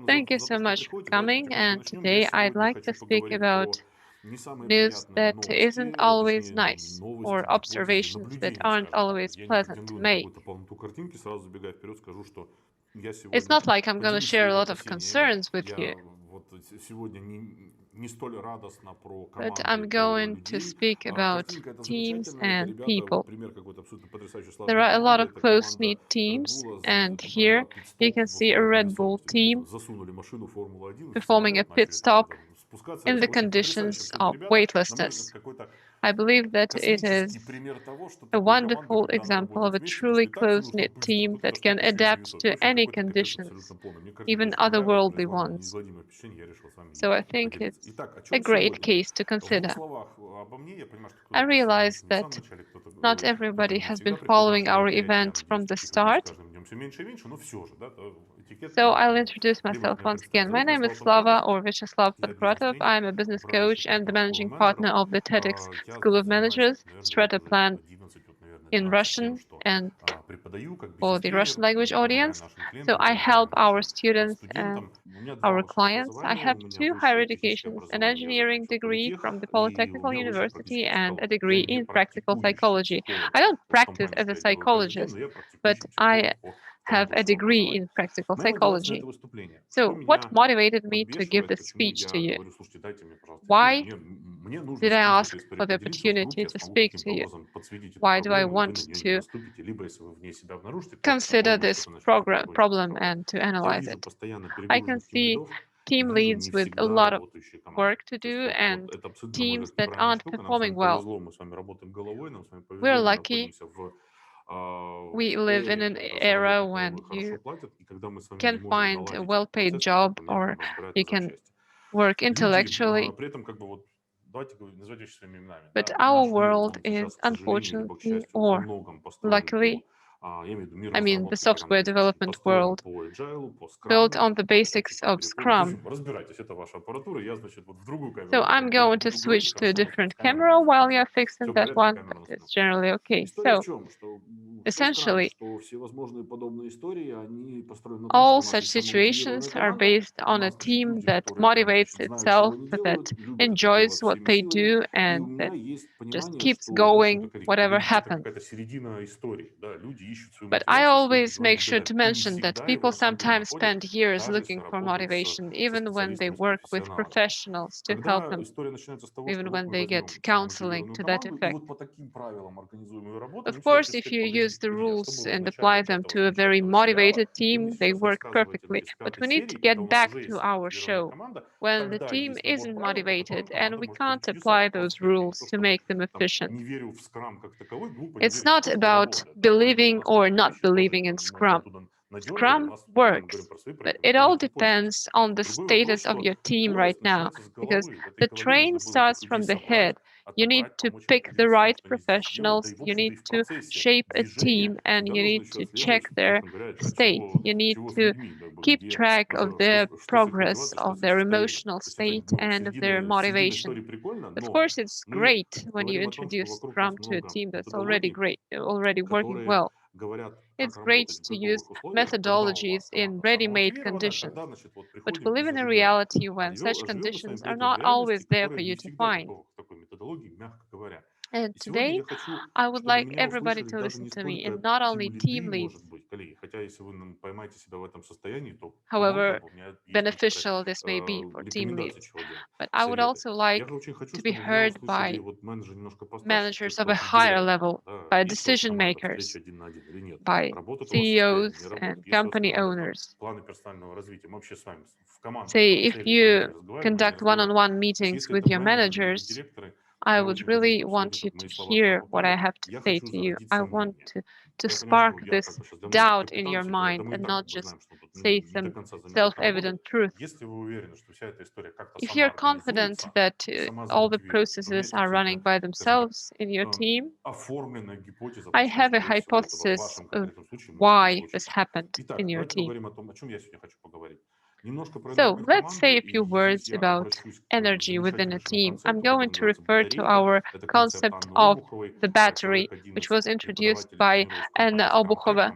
Thank you so much for coming, and today I'd like to speak about news that isn't always nice or observations that aren't always pleasant to make. It's not like I'm going to share a lot of concerns with you, but I'm going to speak about teams and people. There are a lot of close-knit teams, and here you can see a Red Bull team performing a pit stop in the conditions of weightlessness. I believe that it is a wonderful example of a truly close-knit team that can adapt to any conditions, even otherworldly ones. So I think it's a great case to consider. I realize that not everybody has been following our event from the start, so I'll introduce myself once again. My name is Slava or Slava Pankratov. I'm a business coach and the managing partner of the Tetics School of Managers, Strata Plan in Russian and for the Russian language audience. So I help our students and our clients. I have two higher educations, an engineering degree from the Polytechnical University and a degree in practical psychology. I don't practice as a psychologist, but I have a degree in practical psychology. So what motivated me to give this speech to you? Why did I ask for the opportunity to speak to you? Why do I want to consider this problem and to analyze it? I can see team leads with a lot of work to do and teams that aren't performing well. We're lucky. We live in an era when you can find a well-paid job or you can work intellectually. But our world is unfortunately or luckily, I mean the software development world, built on the basics of Scrum. So I'm going to switch to a different camera while you're fixing that one, but it's generally okay. So essentially, all such situations are based on a team that motivates itself, that enjoys what they do, and that just keeps going whatever happens. But I always make sure to mention that people sometimes spend years looking for motivation, even when they work with professionals to help them, even when they get counseling to that effect. Of course, if you use the rules and apply them to a very motivated team, they work perfectly. But we need to get back to our show when the team isn't motivated and we can't apply those rules to make them efficient. It's not about believing or not believing in Scrum. Scrum works, but it all depends on the status of your team right now, because the train starts from the head. You need to pick the right professionals, you need to shape a team, and you need to check their state. You need to keep track of their progress, of their emotional state, and of their motivation. Of course, it's great when you introduce Scrum to a team that's already great, already working well. It's great to use methodologies in ready-made conditions, but we live in a reality when such conditions are not always there for you to find. And today, I would like everybody to listen to me, and not only team leads, however beneficial this may be for team leads, but I would also like to be heard by managers of a higher level, by decision makers, by CEOs and company owners. Say, if you conduct one-on-one meetings with your managers, I would really want you to hear what I have to say to you. I want to spark this doubt in your mind and not just say some self-evident truth. If you're confident that all the processes are running by themselves in your team, I have a hypothesis of why this happened in your team. So let's say a few words about energy within a team. I'm going to refer to our concept of the battery, which was introduced by Anna Obukhova.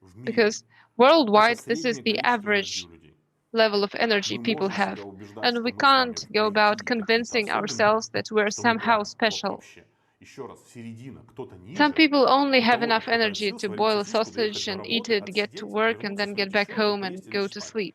в мире. because Это worldwide this is среднее the количество энергии average у людей. level of energy Мы people можем себя have. убеждать, And что we мы с вами can't в go about IT какие-то convincing особенные, ourselves that we're что мы somehow прям вот special. вообще. Еще раз, середина, кто-то Some ниже, people only у have того, enough кто-то energy решил to сварить boil a сосиску, доехать sausage до and eat работы, it, get to отсидеть, work, and вернуться, then get сварить back еще одну, home and поесть и лечь go to спать. sleep.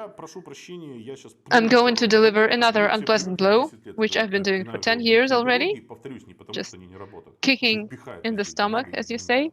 я прошу прощения, я сейчас I'm пну going to второй раз. deliver another Остаются unpleasant прежние blow, 10 лет, which когда I've been я doing for пинаю 10 его в years гибкие already, дороги, повторюсь, не потому что just они не работают, потому что их kicking пихают in the везде эти stomach, дороги, as где you не надо. say.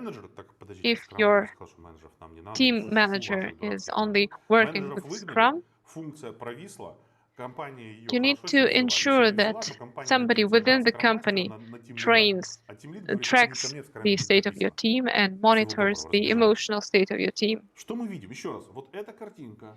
менеджер, так, подождите, If скрам же your сказал, что менеджеров нам не надо. team Фу, manager ваших is дурацких only менеджеров. working Менеджеров with выгнали, Scrum, функция провисла, компания ее you need хорошо to себя взяла. Если ensure не взяла, that то компания somebody накинется на within the скрам-мастера, company на тим-лида. trains, А тим-лид говорит, это не ко tracks мне, the скрам-митинг state of your написано. team and Всего monitors доброго, the разбежались. emotional state of your team. Что мы видим? Еще раз, вот эта картинка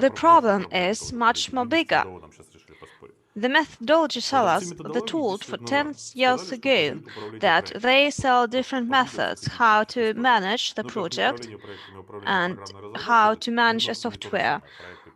the problem is much more bigger. The methodology sellers the tools for 10 years ago that they sell different methods how to manage the project and how to manage a software.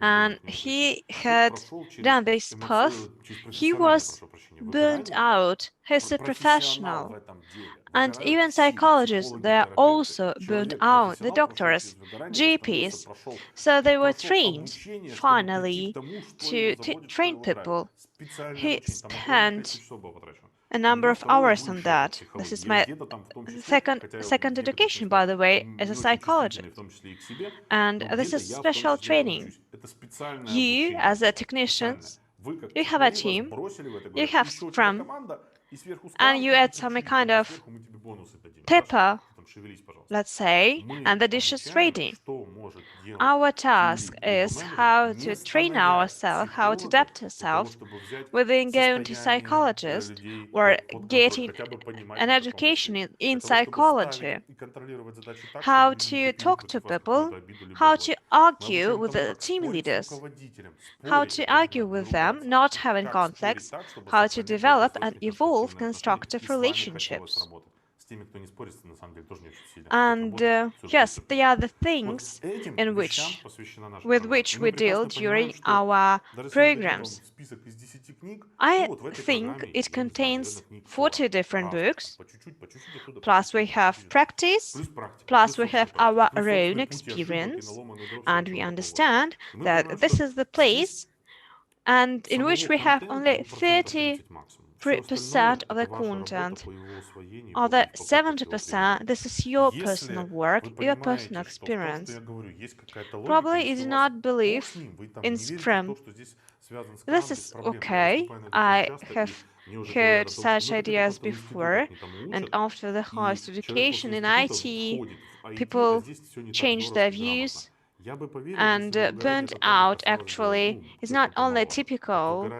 and he had done this path. He was burned out. He's a professional. And even psychologists, they are also burned out, the doctors, GPs. So they were trained, finally, to train people. He spent a number of hours on that. This is my second education, by the way, as a psychologist. And this is special training. You, as a technicians, you have a team, you have Scrum, and you add some kind of pepper, let's say, and the dish is ready. Our task is how to train ourselves, how to adapt ourselves within going to psychologist or getting an education in psychology, how to talk to people, how to argue with the team leaders, how to argue with them, not having conflicts, how to develop and evolve constructive relationships. And yes, they are the things in which with which we deal during our programs. I think it contains 40 different books, plus we have practice, plus we have our own experience, and we understand that this is the place and in which we have only 30% of the content. Other 70%, this is your personal work, your personal experience. Probably you do not believe in Scrum. This is okay. I have heard such ideas before, and after the highest education in IT, people changed their views, and burnt out actually is not only typical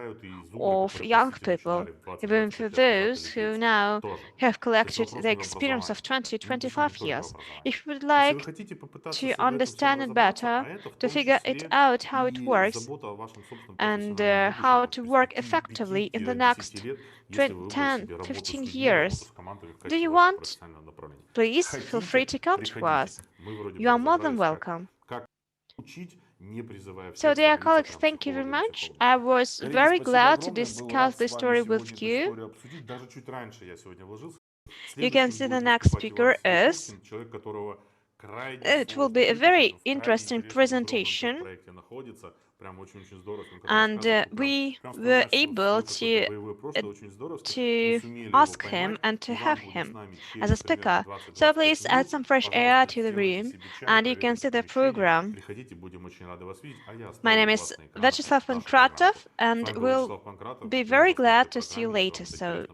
of young people, even for those who now have collected the experience of 20-25 years. If you would like to understand it better, to figure it out how it works, and how to work effectively in the next 10-15 years, do you want? Please feel free to come to us. You are more than welcome. So, dear colleagues, thank you very much. I was very glad to discuss this story with you. You can see the next speaker is. It will be a very interesting presentation. And we were able to ask him and to have him as a speaker. So please add some fresh air to the room, and you can see the program. My name is Slava Pankratov, and we'll be very glad to see you later. So